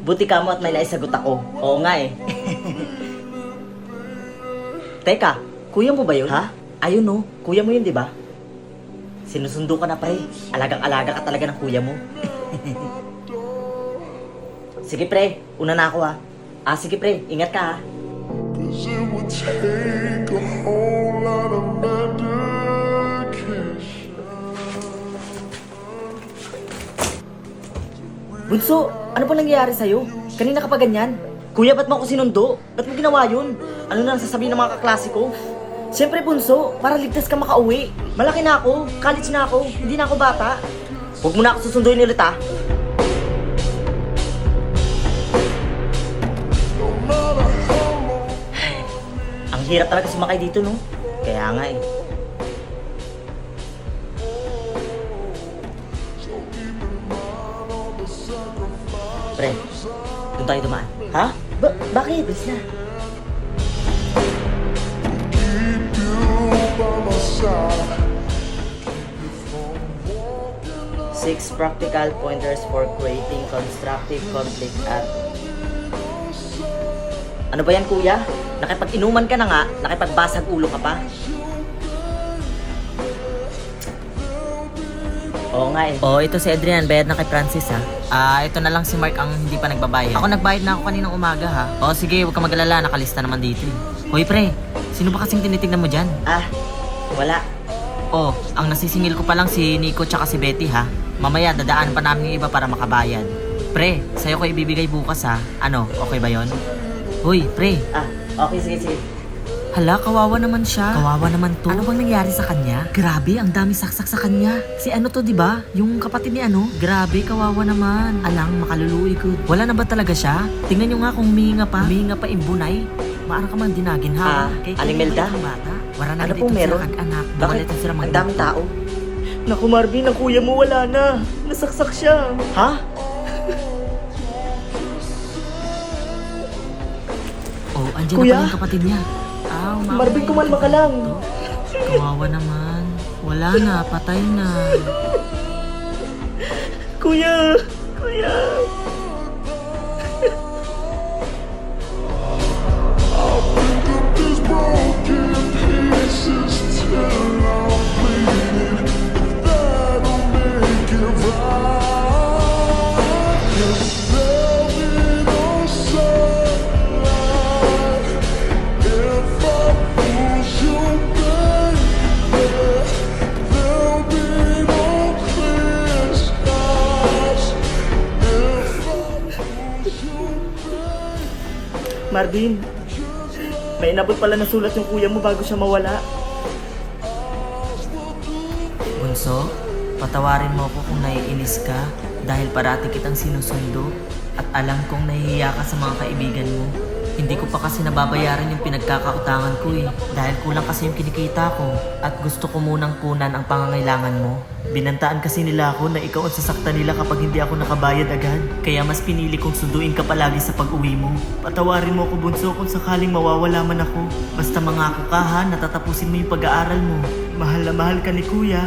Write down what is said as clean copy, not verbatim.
Buti ka mo at may naisagot ako. Oo nga eh. Teka, kuya mo ba yun? Ha? Ayun no, kuya mo yun di ba? Sinusundo ka na pre. Alagang-alaga ka talaga ng kuya mo. Sige pre, una na ako ha. Sige pre, ingat ka ha. 'Cause it would take a whole lot of medication. Bunso, ano pa nangyayari sa'yo? Kanina ka pa ganyan? Kuya, ba't mo ako sinundo? Ba't mo ginawa yun? Ano na ang sasabihin ng mga kaklase ko? Siyempre, Bunso, para ligtas ka makauwi. Malaki na ako, college na ako, hindi na ako bata. Huwag mo na ako susunduin ulit ha. Ang hirap talaga sumakay dito, no? Kaya nga eh. Pre, doon tayo dumaan. Ha? Bakit? Bilis na. Keep you by my side. 6 practical pointers for creating constructive conflict at... Ano ba yan, kuya? Nakipag-inuman ka na nga, nakipagbasag ulo ka pa. Oo nga eh. Oo, ito si Adrian, bayad na kay Francis ha. Ito na lang si Mark ang hindi pa nagbabayad. Ako nagbayad na ako kaninang umaga ha. Sige, huwag ka mag-alala, nakalista naman dito eh. Hoy pre, sino ba kasing tinitignan mo dyan? Wala. Ang nasisingil ko pa lang si Nico tsaka si Betty ha. Mamaya dadaan pa namin yung iba para makabayad. Pre, sa'yo ko ibibigay bukas ha. Ano, okay ba yon? Hoy, pre. Okay, sige. Hala, kawawa naman siya. Kawawa naman to. Ano bang nangyari sa kanya? Grabe, ang dami saksak sa kanya. Si ano to, di ba? Yung kapatid ni ano? Grabe, kawawa naman. Alang, makaluluoy ko. Wala na ba talaga siya? Tingnan nyo nga kung humihinga pa. Humihinga pa imbunay. Maara ka man dinagin ha. Aling Melda? Wala na ano pong meron? Anak, bakit? Ang daming tao. Naku Marvin, ang kuya mo wala na. Nasaksak siya. Ha? Andiyan Kuya? na pala yung kapatid niya. Marvin, kumalma ka lang. Kawawa naman. Wala na, patay na. Kuya! Pick up these broken pieces till I'm bleeding. If that'll make it right, 'cause there'll be no sunlight if I push you, baby. There'll be no clear skies if I push you, Marvin, may inabot pala na sulat yung kuya mo bago siya mawala. Bunso, patawarin mo ko kung naiinis ka dahil parati kitang sinusundo at alam kong nahihiya ka sa mga kaibigan mo. Hindi ko pa kasi nababayaran yung pinagkakautangan ko eh. Dahil kulang kasi yung kinikita ko at gusto ko munang punan ang pangangailangan mo. Binantaan kasi nila ako na ikaw ang sasaktan nila kapag hindi ako nakabayad agad. Kaya mas pinili kong sunduin ka palagi sa pag-uwi mo. Patawarin mo ko Bunso kung sakaling mawawala man ako. Basta mangako ka ha, natatapusin mo yung pag-aaral mo. Mahal na mahal ka ni Kuya.